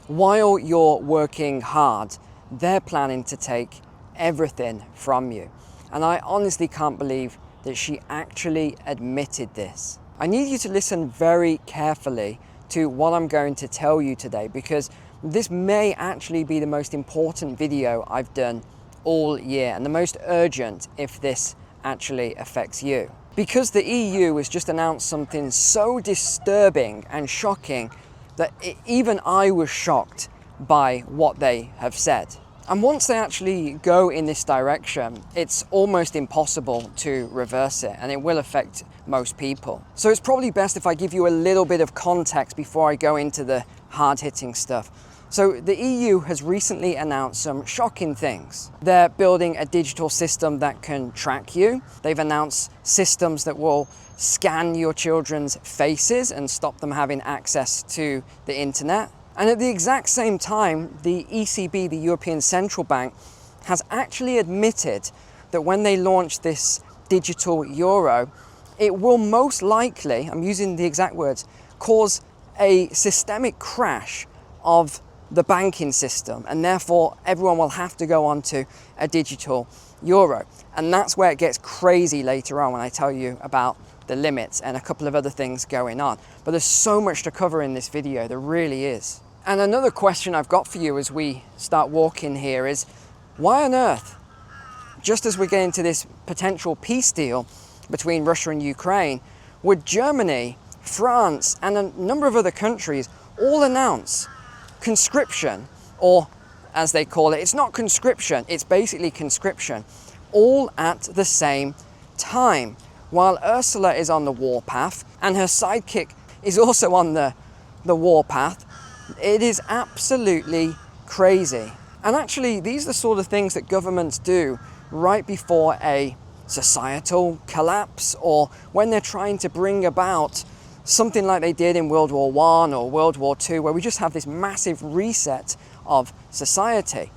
while you're working hard, they're planning to take everything from you. And I honestly can't believe that she actually admitted this. I need you to listen very carefully to what I'm going to tell you today, because this may actually be the most important video I've done all year, and the most urgent if this actually affects you. Because the EU has just announced something so disturbing and shocking that even I was shocked by what they have said. And once they actually go in this direction, it's almost impossible to reverse it, and it will affect most people. So it's probably best if I give you a little bit of context before I go into the hard-hitting stuff. So the EU has recently announced some shocking things. They're building a digital system that can track you. They've announced systems that will scan your children's faces and stop them having access to the internet. And at the exact same time, the ECB, the European Central Bank, has actually admitted that when they launch this digital euro, it will most likely, I'm using the exact words, cause a systemic crash of the banking system, and therefore everyone will have to go onto a digital euro. And that's where it gets crazy later on when I tell you about the limits and a couple of other things going on. But there's so much to cover in this video, there really is. And another question I've got for you as we start walking here is, why on earth, just as we're getting to this potential peace deal between Russia and Ukraine, would Germany, France, and a number of other countries all announce conscription, or as they call it, it's not conscription, it's basically conscription, all at the same time, while Ursula is on the warpath and her sidekick is also on the warpath? It is absolutely crazy. And actually, these are the sort of things that governments do right before a societal collapse, or when they're trying to bring about something like they did in World War I or World War II, where we just have this massive reset of society.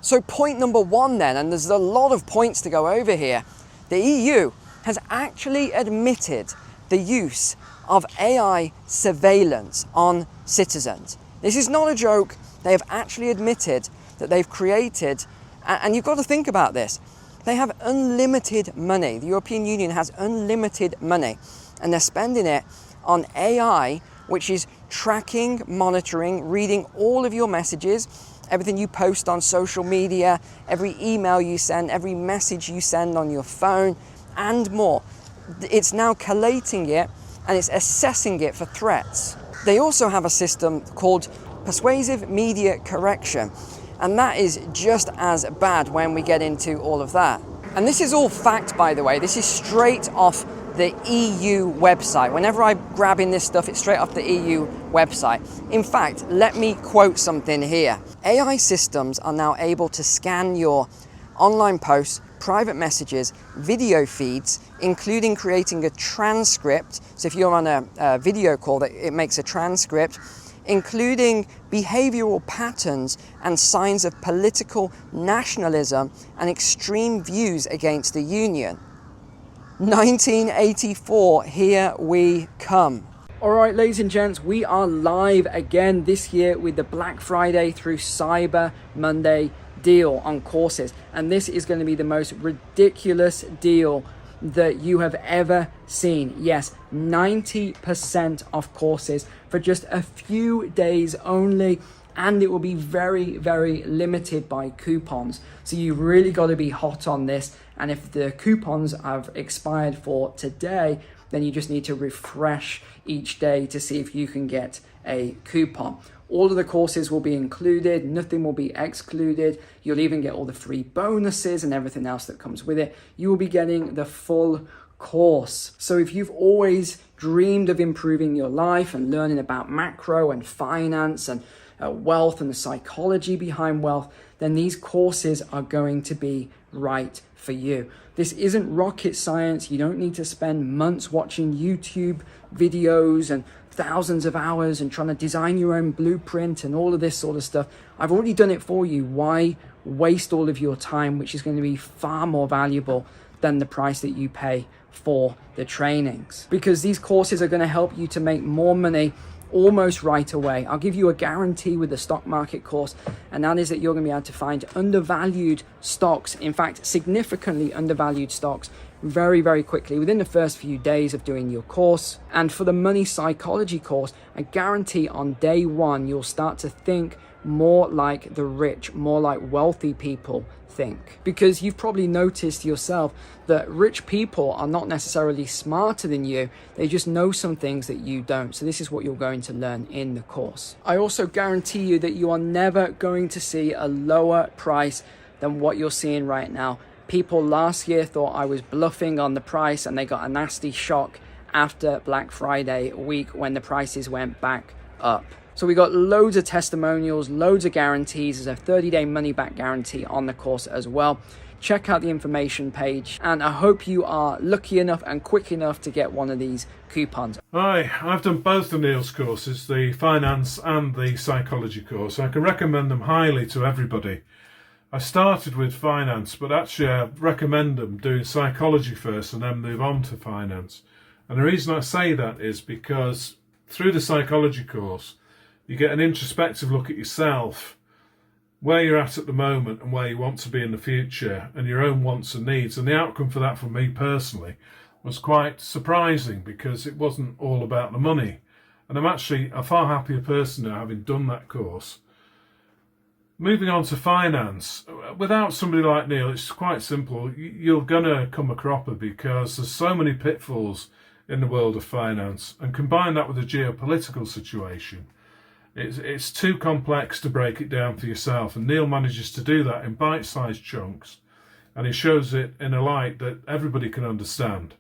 So point number one then, and there's a lot of points to go over here, the EU has actually admitted the use of AI surveillance on citizens. This is not a joke. They have actually admitted that they've created, and you've got to think about this, they have unlimited money. The European Union has unlimited money, and they're spending it on AI, which is tracking, monitoring, reading all of your messages, everything you post on social media, every email you send, every message you send on your phone, and more. It's now collating it, and it's assessing it for threats. They also have a system called persuasive media correction, and that is just as bad when we get into all of that. And this is all fact, by the way. This is straight off the EU website. Whenever I'm grabbing this stuff, it's straight off the EU website. In fact, let me quote something here. AI systems are now able to scan your online posts, private messages, video feeds, including creating a transcript. So if you're on a video call, it makes a transcript, including behavioral patterns and signs of political nationalism and extreme views against the Union. 1984, here we come. All right, ladies and gents, we are live again this year with the Black Friday through Cyber Monday deal on courses. And this is going to be the most ridiculous deal that you have ever seen. Yes, 90% off courses for just a few days only, and it will be very, very limited by coupons. So you really got to be hot on this, and if the coupons have expired for today, then you just need to refresh each day to see if you can get a coupon. All of the courses will be included, nothing will be excluded. You'll even get all the free bonuses and everything else that comes with it. You will be getting the full course. So if you've always dreamed of improving your life and learning about macro and finance and wealth and the psychology behind wealth, then these courses are going to be right for you. This isn't rocket science. You don't need to spend months watching YouTube videos and thousands of hours and trying to design your own blueprint and all of this sort of stuff. I've already done it for you. Why waste all of your time, which is going to be far more valuable than the price that you pay for the trainings? Because these courses are going to help you to make more money almost right away. I'll give you a guarantee with the stock market course, and that is that you're going to be able to find undervalued stocks, in fact significantly undervalued stocks, very, very quickly within the first few days of doing your course. And for the money psychology course, I guarantee on day one you'll start to think more like the rich, more like wealthy people think, because you've probably noticed yourself that rich people are not necessarily smarter than you, they just know some things that you don't. So this is what you're going to learn in the course. I also guarantee you that you are never going to see a lower price than what you're seeing right now. People last year thought I was bluffing on the price, and they got a nasty shock after Black Friday week when the prices went back up. So we got loads of testimonials, loads of guarantees. There's a 30-day money-back guarantee on the course as well. Check out the information page, and I hope you are lucky enough and quick enough to get one of these coupons. Hi, I've done both of Neil's courses, the finance and the psychology course. I can recommend them highly to everybody. I started with finance, but actually I recommend them doing psychology first and then move on to finance. And the reason I say that is because through the psychology course, you get an introspective look at yourself, where you're at the moment and where you want to be in the future, and your own wants and needs. And the outcome for that for me personally was quite surprising, because it wasn't all about the money. And I'm actually a far happier person now having done that course. Moving on to finance, without somebody like Neil, it's quite simple. You're going to come a cropper, because there's so many pitfalls in the world of finance, and combine that with the geopolitical situation. It's too complex to break it down for yourself, and Neil manages to do that in bite-sized chunks, and he shows it in a light that everybody can understand.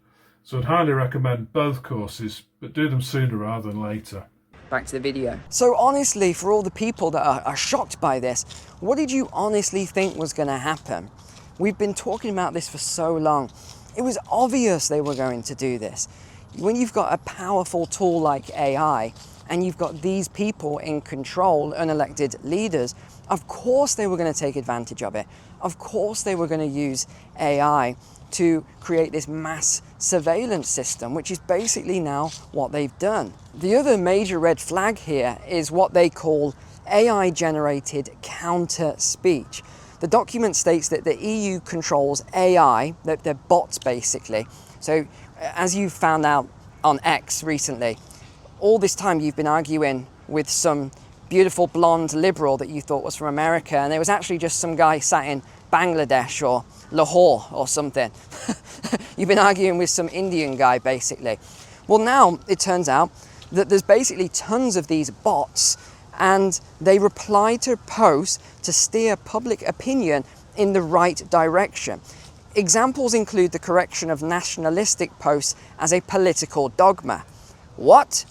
So I'd highly recommend both courses, but do them sooner rather than later. Back to the video. So honestly, for all the people that are shocked by this, what did you honestly think was going to happen? We've been talking about this for so long. It was obvious they were going to do this. When you've got a powerful tool like AI, and you've got these people in control, unelected leaders, of course they were going to take advantage of it. Of course they were going to use AI to create this mass surveillance system, which is basically now what they've done. The other major red flag here is what they call AI-generated counter-speech. The document states that the EU controls AI, that they're bots basically. So as you found out on X recently, all this time you've been arguing with some beautiful blonde liberal that you thought was from America, and it was actually just some guy sat in Bangladesh or Lahore or something. You've been arguing with some Indian guy basically. Well, now it turns out that there's basically tons of these bots, and they reply to posts to steer public opinion in the right direction. Examples include the correction of nationalistic posts as a political dogma. What?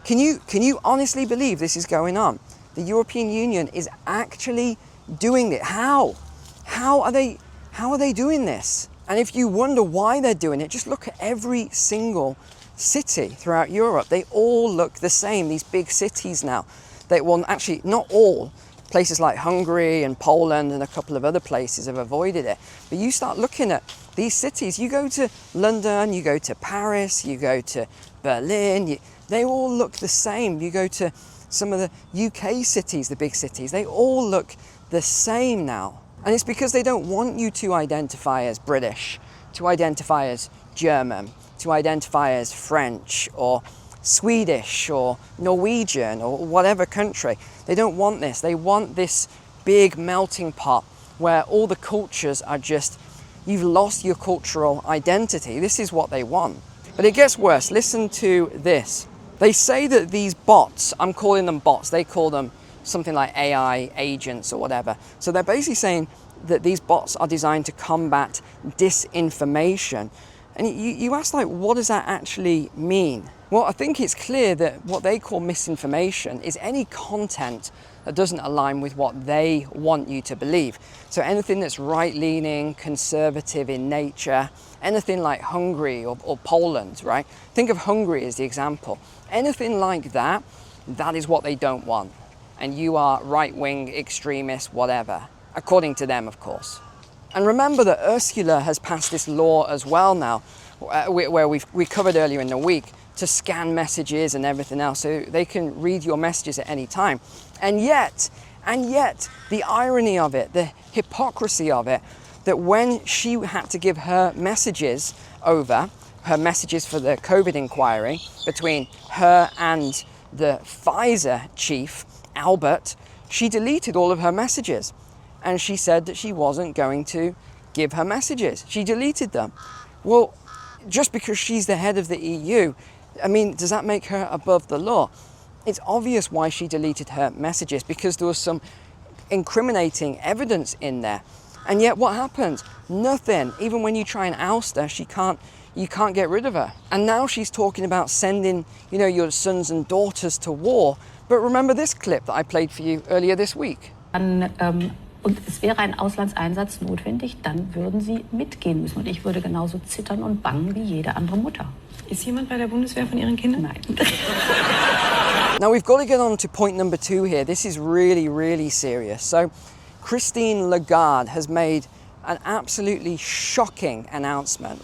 Can you honestly believe this is going on? The European Union is actually doing it. How? How are they doing this? And if you wonder why they're doing it, just look at every single city throughout Europe. They all look the same, these big cities now. Well, actually, not all. Places like Hungary and Poland and a couple of other places have avoided it. But you start looking at these cities, you go to London, you go to Paris, you go to Berlin, they all look the same. You go to some of the UK cities, the big cities, they all look the same now. And it's because they don't want you to identify as British, to identify as German, to identify as French or Swedish or Norwegian or whatever country. They don't want this. They want this big melting pot where all the cultures are just, you've lost your cultural identity. This is what they want. But it gets worse. Listen to this. They say that these bots, I'm calling them bots, they call them something like AI agents or whatever. So they're basically saying that these bots are designed to combat disinformation. And you ask, like, what does that actually mean? Well, I think it's clear that what they call misinformation is any content that doesn't align with what they want you to believe. So anything that's right-leaning, conservative in nature, anything like Hungary or Poland, right? Think of Hungary as the example. Anything like that, that is what they don't want. And you are right-wing, extremist, whatever, according to them, of course. And remember that Ursula has passed this law as well now, where we covered earlier in the week, to scan messages and everything else, so they can read your messages at any time. And yet, the irony of it, the hypocrisy of it, that when she had to give her messages over, her messages for the COVID inquiry between her and the Pfizer chief, Albert, she deleted all of her messages. And she said that she wasn't going to give her messages. She deleted them. Well, just because she's the head of the EU, I mean, does that make her above the law? It's obvious why she deleted her messages, because there was some incriminating evidence in there. And yet what happens? Nothing. Even when you try and oust her, you can't get rid of her. And now she's talking about sending, your sons and daughters to war. But remember this clip that I played for you earlier this week. Und es wäre ein Auslandseinsatz notwendig, dann würden sie mitgehen müssen. Und ich würde genauso zittern und bangen wie jede andere Mutter. Ist jemand bei der Bundeswehr von Ihren Kindern? Nein. Now we've got to get on to point number 2 here. This is really, really serious. So Christine Lagarde has made an absolutely shocking announcement.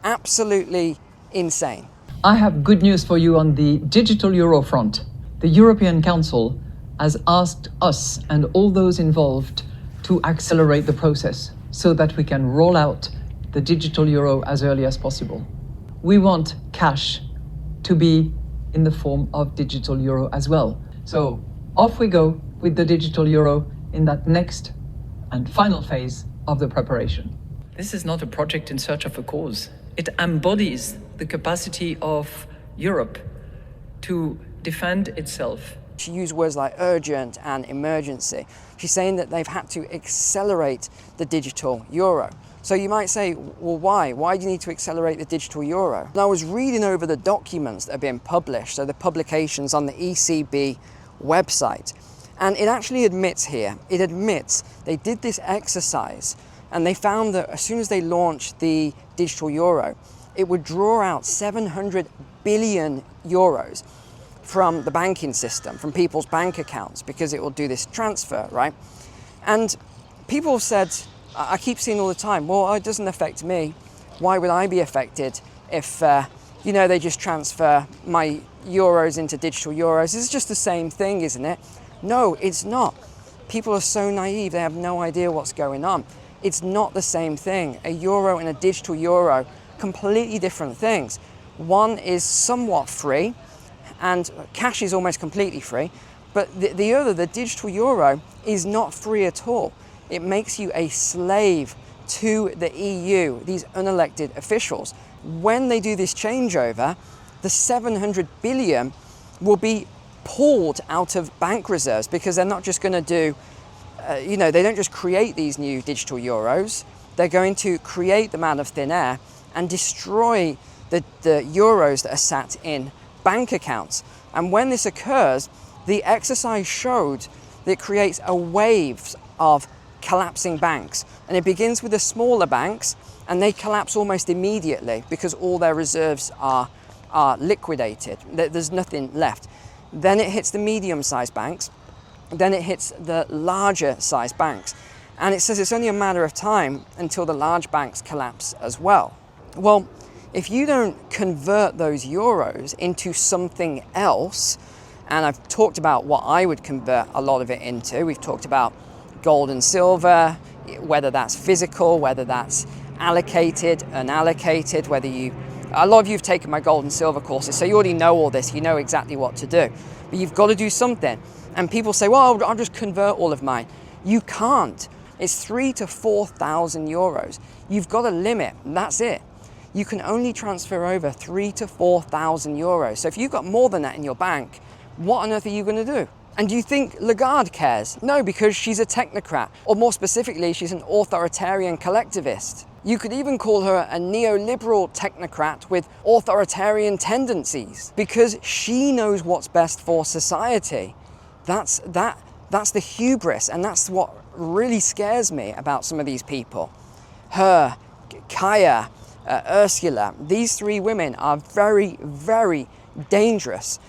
Absolutely insane. I have good news for you on the digital euro front. The European Council has asked us and all those involved to accelerate the process so that we can roll out the digital euro as early as possible. We want cash to be in the form of digital euro as well. So off we go with the digital euro in that next and final phase of the preparation. This is not a project in search of a cause. It embodies the capacity of Europe to defend itself. She used words like urgent and emergency. She's saying that they've had to accelerate the digital euro. So you might say, well, why? Why do you need to accelerate the digital euro? And I was reading over the documents that have been published, so the publications on the ECB website, and it actually admits here, they did this exercise and they found that as soon as they launched the digital euro, it would draw out 700 billion euros from the banking system, from people's bank accounts, because it will do this transfer, right? And people said, I keep seeing all the time, well, it doesn't affect me. Why would I be affected if, they just transfer my euros into digital euros? It's just the same thing, isn't it? No, it's not. People are so naive, they have no idea what's going on. It's not the same thing. A euro and a digital euro, completely different things. One is somewhat free, and cash is almost completely free, but the other, the digital euro, is not free at all. It makes you a slave to the EU, these unelected officials. When they do this changeover, the 700 billion will be pulled out of bank reserves, because they're not just going to do, they don't just create these new digital euros. They're going to create them out of thin air and destroy the euros that are sat in bank accounts. And when this occurs, the exercise showed that it creates a wave of collapsing banks. And it begins with the smaller banks, and they collapse almost immediately because all their reserves are liquidated. There's nothing left. Then it hits the medium-sized banks. Then it hits the larger-sized banks. And it says it's only a matter of time until the large banks collapse as well. Well, if you don't convert those euros into something else, and I've talked about what I would convert a lot of it into. We've talked about gold and silver, whether that's physical, whether that's allocated, unallocated, a lot of you have taken my gold and silver courses, so you already know all this, you know exactly what to do. But you've got to do something. And people say, well, I'll just convert all of mine. You can't. It's 3,000 to 4,000 euros. You've got a limit, and that's it. You can only transfer over 3,000 to 4,000 euros. So if you've got more than that in your bank, what on earth are you going to do? And do you think Lagarde cares? No, because she's a technocrat, or more specifically, she's an authoritarian collectivist. You could even call her a neoliberal technocrat with authoritarian tendencies, because she knows what's best for society. That's the hubris, and that's what really scares me about some of these people. Her, Kaya, Ursula, these three women are very, very dangerous.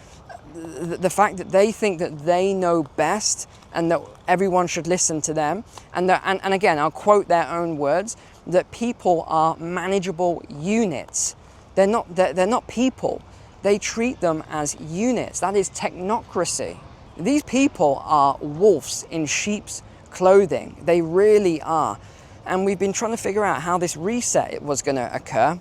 The fact that they think that they know best and that everyone should listen to them, and again, I'll quote their own words, that people are manageable units. They're not people. They treat them as units. That is technocracy. These people are wolves in sheep's clothing. They really are. And we've been trying to figure out how this reset was going to occur.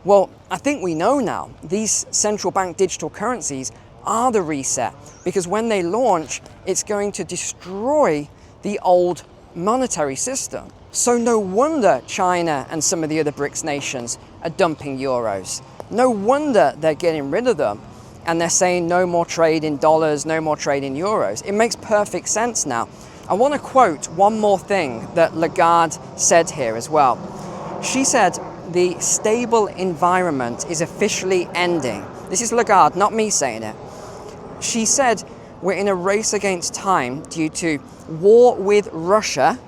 Well, I think we know now. These central bank digital currencies are the reset, because when they launch, it's going to destroy the old monetary system. So no wonder China and some of the other BRICS nations are dumping euros. No wonder they're getting rid of them, and they're saying no more trade in dollars, no more trade in euros. It makes perfect sense now. I want to quote one more thing that Lagarde said here as well. She said, the stable environment is officially ending. This is Lagarde, not me saying it. She said, we're in a race against time due to war with Russia,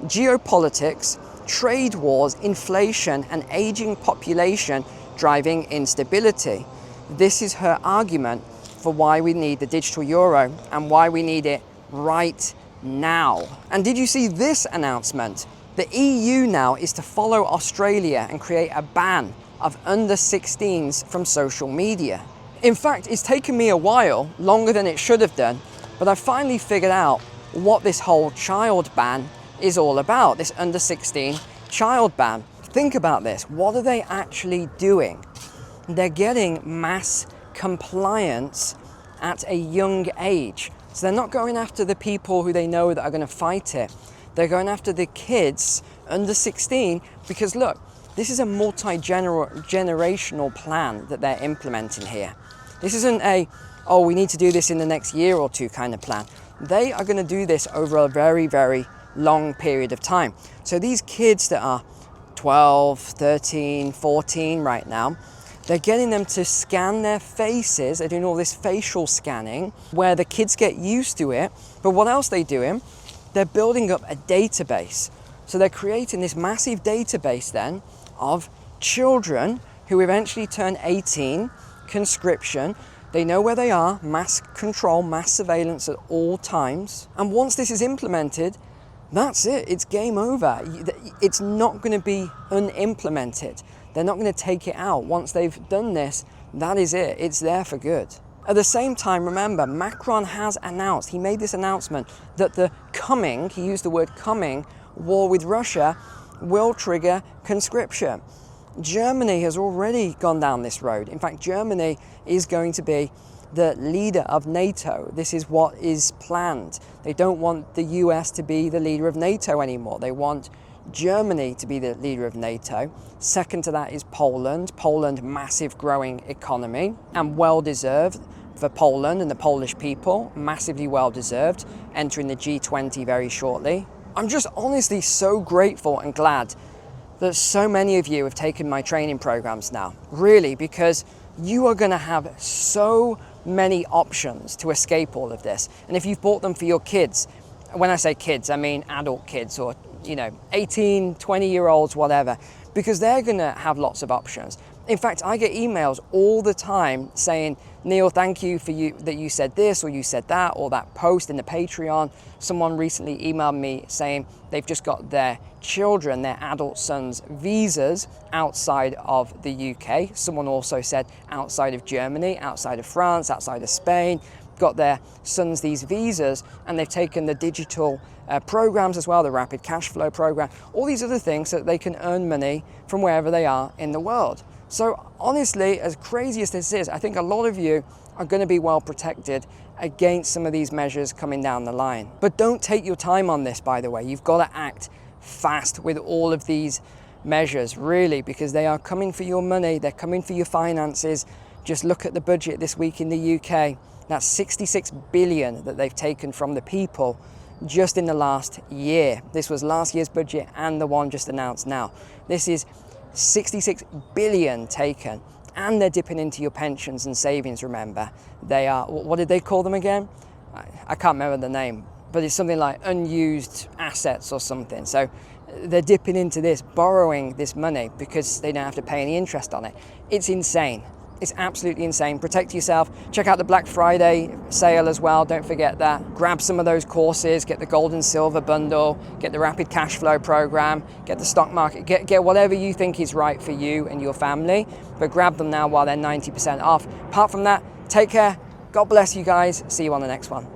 geopolitics, trade wars, inflation, and aging population driving instability. This is her argument for why we need the digital euro and why we need it right now. And did you see this announcement? The EU now is to follow Australia and create a ban of under 16s from social media. In fact, it's taken me a while, longer than it should have done, but I finally figured out what this whole child ban is all about, this under 16 child ban. Think about this. What are they actually doing? They're getting mass compliance at a young age. So they're not going after the people who they know that are going to fight it. They're going after the kids under 16 because look, this is a multi-generational plan that they're implementing here. This isn't a, oh, we need to do this in the next year or two kind of plan. They are going to do this over a very, very long period of time. So these kids that are 12, 13, 14 right now, they're getting them to scan their faces. They're doing all this facial scanning where the kids get used to it. But what else are they doing? They're building up a database. So they're creating this massive database then of children who eventually turn 18, conscription. They know where they are, mass control, mass surveillance at all times. And once this is implemented, that's it, it's game over. It's not going to be unimplemented. They're not going to take it out. Once they've done this, that is it. It's there for good. At the same time, remember, Macron has announced, he made this announcement that the coming, he used the word coming, war with Russia will trigger conscription. Germany has already gone down this road. In fact, Germany is going to be the leader of NATO. This is what is planned. They don't want the US to be the leader of NATO anymore. They want Germany to be the leader of NATO. Second to that is Poland. Poland, massive growing economy and well-deserved for Poland and the Polish people. Massively well-deserved, entering the G20 very shortly. I'm just honestly so grateful and glad that so many of you have taken my training programs now, really, because you are going to have so many options to escape all of this. And if you've bought them for your kids, when I say kids, I mean adult kids or 18, 20-year-olds, whatever, because they're going to have lots of options. In fact, I get emails all the time saying, Neil, thank you for that you said this or you said that, or that post in the Patreon. Someone recently emailed me saying they've just got their children, their adult sons' visas outside of the UK. Someone also said outside of Germany, outside of France, outside of Spain, got their sons these visas, and they've taken the digital programs as well, the rapid cash flow program, all these other things so that they can earn money from wherever they are in the world. So honestly, as crazy as this is, I think a lot of you are going to be well protected against some of these measures coming down the line. But don't take your time on this, by the way. You've got to act fast with all of these measures, really, because they are coming for your money. They're coming for your finances. Just look at the budget this week in the UK. That's 66 billion that they've taken from the people just in the last year. This was last year's budget and the one just announced now. This is 66 billion taken, and they're dipping into your pensions and savings, remember. They are, what did they call them again? I can't remember the name, but it's something like unused assets or something. So they're dipping into this, borrowing this money because they don't have to pay any interest on it. It's insane. It's absolutely insane. Protect yourself. Check out the Black Friday sale as well. Don't forget that. Grab some of those courses. Get the gold and silver bundle. Get the rapid cash flow program. Get the stock market. Get whatever you think is right for you and your family. But grab them now while they're 90% off. Apart from that, take care. God bless you guys. See you on the next one.